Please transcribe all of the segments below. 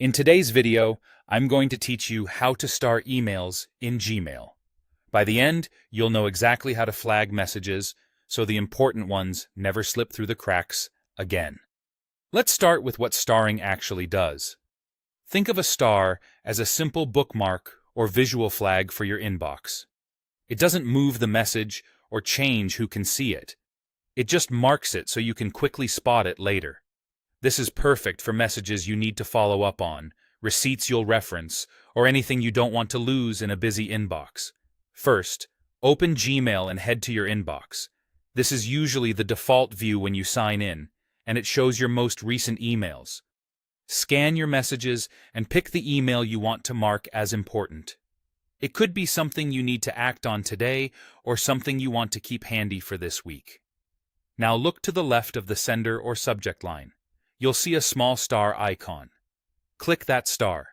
In today's video, I'm going to teach you how to star emails in Gmail. By the end, you'll know exactly how to flag messages so the important ones never slip through the cracks again. Let's start with what starring actually does. Think of a star as a simple bookmark or visual flag for your inbox. It doesn't move the message or change who can see it. It just marks it so you can quickly spot it later. This is perfect for messages you need to follow up on, receipts you'll reference, or anything you don't want to lose in a busy inbox. First, open Gmail and head to your inbox. This is usually the default view when you sign in, and it shows your most recent emails. Scan your messages and pick the email you want to mark as important. It could be something you need to act on today or something you want to keep handy for this week. Now look to the left of the sender or subject line. You'll see a small star icon. Click that star.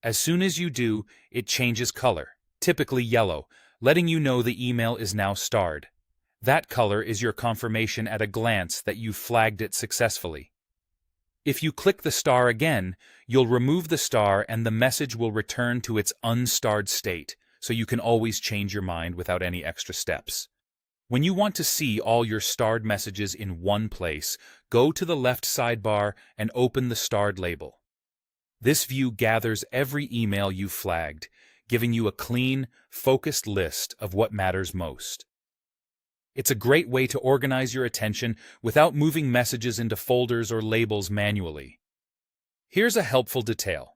As soon as you do, it changes color, typically yellow, letting you know the email is now starred. That color is your confirmation at a glance that you've flagged it successfully. If you click the star again, you'll remove the star and the message will return to its unstarred state, so you can always change your mind without any extra steps. When you want to see all your starred messages in one place, go to the left sidebar and open the starred label. This view gathers every email you've flagged, giving you a clean, focused list of what matters most. It's a great way to organize your attention without moving messages into folders or labels manually. Here's a helpful detail.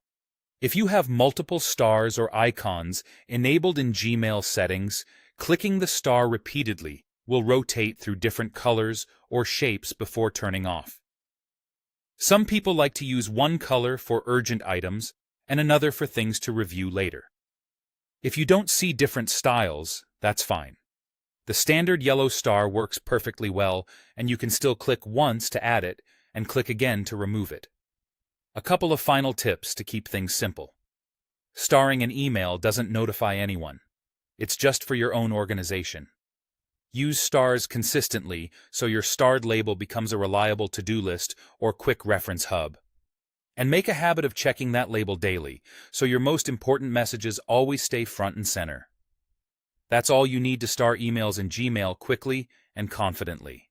If you have multiple stars or icons enabled in Gmail settings, clicking the star repeatedly will rotate through different colors or shapes before turning off. Some people like to use one color for urgent items and another for things to review later. If you don't see different styles, that's fine. The standard yellow star works perfectly well, and you can still click once to add it and click again to remove it. A couple of final tips to keep things simple. Starring an email doesn't notify anyone. It's just for your own organization. Use stars consistently so your starred label becomes a reliable to-do list or quick reference hub. And make a habit of checking that label daily so your most important messages always stay front and center. That's all you need to star emails in Gmail quickly and confidently.